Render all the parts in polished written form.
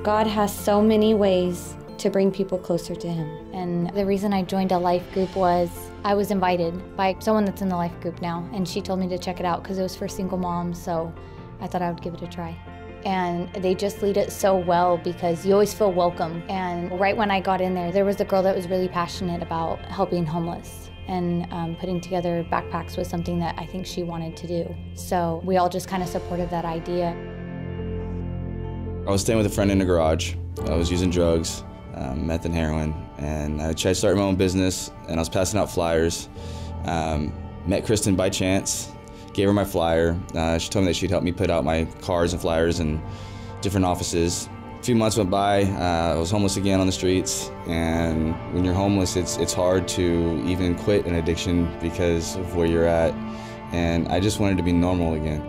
God has so many ways to bring people closer to Him. And the reason I joined a life group was I was invited by someone that's in the life group now, and she told me to check it out because it was for single moms, so I thought I would give it a try. And they just lead it so well because you always feel welcome. And right when I got in there was a girl that was really passionate about helping homeless, and putting together backpacks was something that I think she wanted to do. So we all just kind of supported that idea. I was staying with a friend in the garage. I was using drugs, meth and heroin, and I tried to start my own business, and I was passing out flyers. Met Kristin by chance, gave her my flyer. She told me that she'd help me put out my cards and flyers in different offices. A few months went by, I was homeless again on the streets, and when you're homeless, it's hard to even quit an addiction because of where you're at, and I just wanted to be normal again.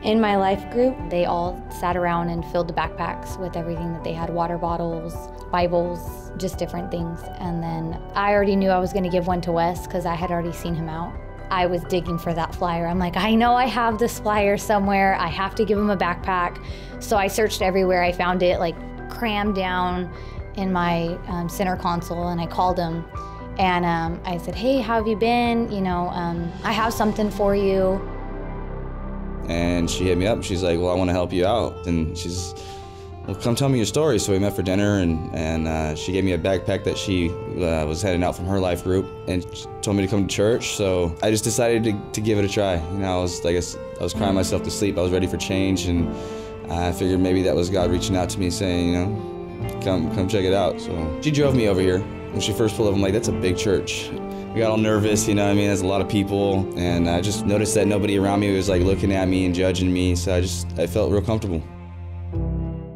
In my life group, They all sat around and filled the backpacks with everything that they had, water bottles, Bibles, just different things. And then I already knew I was gonna give one to Wes because I had already seen him out. I was digging for that flyer. I'm like, I know I have this flyer somewhere. I have to give him a backpack. So I searched everywhere. I found it like crammed down in my center console, and I called him. And I said, hey, how have you been? You know, I have something for you. And she hit me up. She's like, well, I want to help you out. And she's, well, come tell me your story. So we met for dinner, and she gave me a backpack that she was heading out from her life group, and she told me to come to church. So I just decided to give it a try. You know, I was crying myself to sleep. I was ready for change, and I figured maybe that was God reaching out to me saying, you know, come check it out. So she drove me over here. When she first pulled up, I'm like, that's a big church. We got all nervous, you know what I mean? There's a lot of people, and I just noticed that nobody around me was like looking at me and judging me, so I felt real comfortable.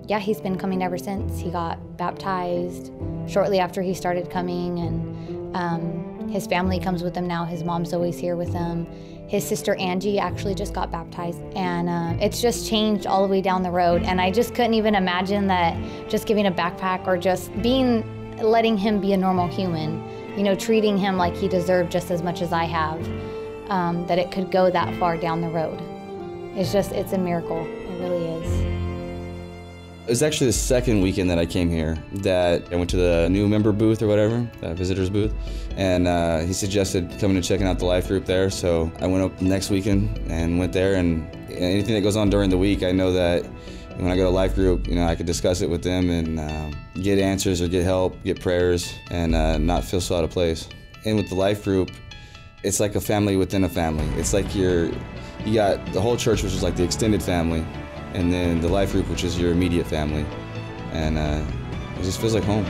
Yeah, he's been coming ever since. He got baptized shortly after he started coming, and his family comes with him now. His mom's always here with him. His sister Angie actually just got baptized, and it's just changed all the way down the road, and I just couldn't even imagine that just giving a backpack or just letting him be a normal human, you know, treating him like he deserved just as much as I have, that it could go that far down the road. It's a miracle. It really is. It was actually the second weekend that I came here that I went to the new member booth or whatever, the visitor's booth, and he suggested coming and checking out the life group there. So I went up next weekend and went there, and anything that goes on during the week, I know that when I go to life group, you know, I could discuss it with them and get answers or get help, get prayers, and not feel so out of place. And with the life group, it's like a family within a family. It's like you got the whole church, which is like the extended family, and then the life group, which is your immediate family. And it just feels like home.